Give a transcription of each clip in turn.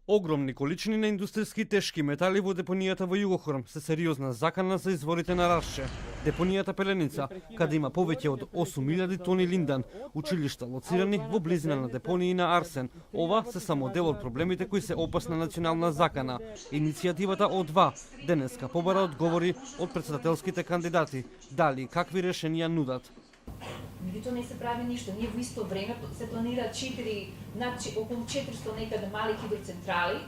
Огромни количини на индустријски тешки метали во депонијата во Југохорм се сериозна закана за изворите на Рашче. Депонијата Пеленица, каде има повеќе од 8000 тони линдан, училишта лоцирани во близина на депонии на арсен. Ова се само дел од проблемите кои се опасна национална закана. Иницијативата О2 денеска побара одговори од претседателските кандидати, дали и какви решенија нудат. Меѓутоа не се прави ништо. Ние во исто време се планира околу 400 некаде мали хидроцентрали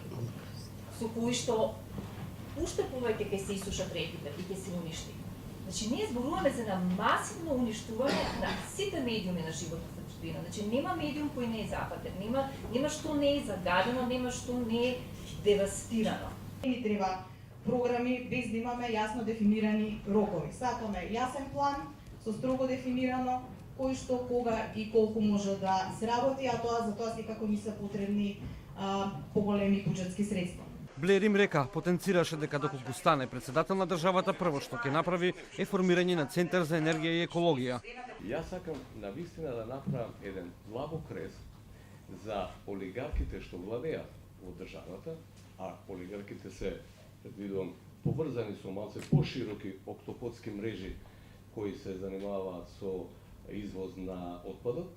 со кои што уште повеќе ќе се исушат реките и ќе се уништи. Значи ние зборуваме за на масивно уништување на сите медиуми на животот во средина. Значи нема медиум кој не е запатен, нема што не е загадено, нема што не е девастирано. Ни треба програми без да имаме јасно дефинирани рокови. Сакаме јасен план со строго дефинирано кој што, кога и колку може да се работи, а тоа за тоа секако ни се потребни поголеми буџетски средства. Блер им река, потенцираше дека доколку стане председател на државата, прво што ќе направи е формирање на Центар за енергија и екологија. Јас сакам навистина да направам еден длабок крест за олигарките што владеат во државата, а олигарките се, предвидувам, поврзани со малце пошироки октоподски мрежи кои се занимаваат со извоз на отпадот,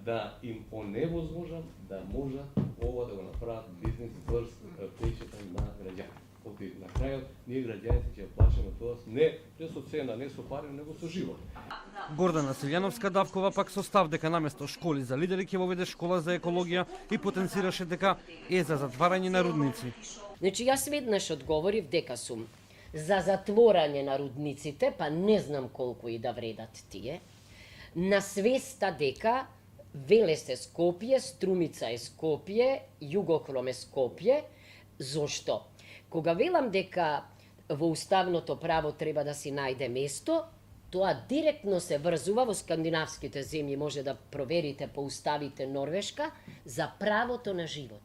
да им оневозможам да можат ова да го направат бизнес врз плеќата на граѓаните. На крајот, ние граѓаните ќе плачеме тоа не со цена, не со пари, него со живот. Гордана Силјановска-Давкова пак со став дека наместо школи за лидери ќе воведе школа за екологија и потенцираше дека е за затварање на рудници. Значи, јас веднаш одговорив дека сум за затворање на рудниците, па не знам колку и да вредат тие, на свеста дека Велес е Скопје, Струмица е Скопје, Југохром е Скопје. Зошто? Кога велам дека во уставното право треба да си најде место, тоа директно се врзува во скандинавските земји, може да проверите по уставите Норвешка, за правото на живот.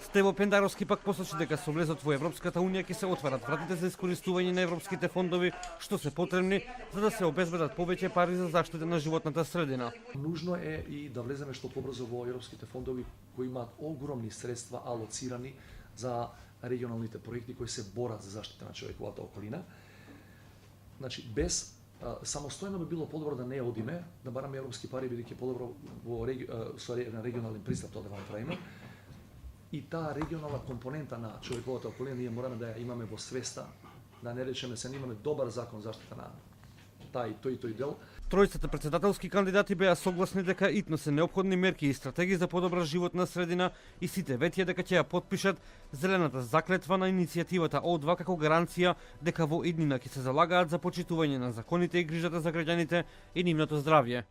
Стево Пендаровски пак посочи дека со влезот во Европската унија ќе се отварат вратите за искористување на европските фондови, што се потребни за да се обезбедат повеќе пари за заштита на животната средина. Нужно е и да влеземе што побрзо во европските фондови кои имаат огромни средства алоцирани за регионалните проекти кои се борат за заштита на човековата околина. Значи без самостојно би било подобро да не одиме, да бараме европски пари бидејќи подобро во регионален пристап тоа да го направиме. И таа регионална компонента на човековата околина ние мораме да ја имаме во свеста, да не речеме се имаме добар закон заштита на тој дел. Тројцата претседателски кандидати беа согласни дека итно се неопходни мерки и стратегии за подобра животна средина и сите ветија дека ќе ја потпишат зелената заклетва на иницијативата О2 како гаранција дека во иднина ќе се залагаат за почитување на законите и грижата за граѓаните и нивното здравје.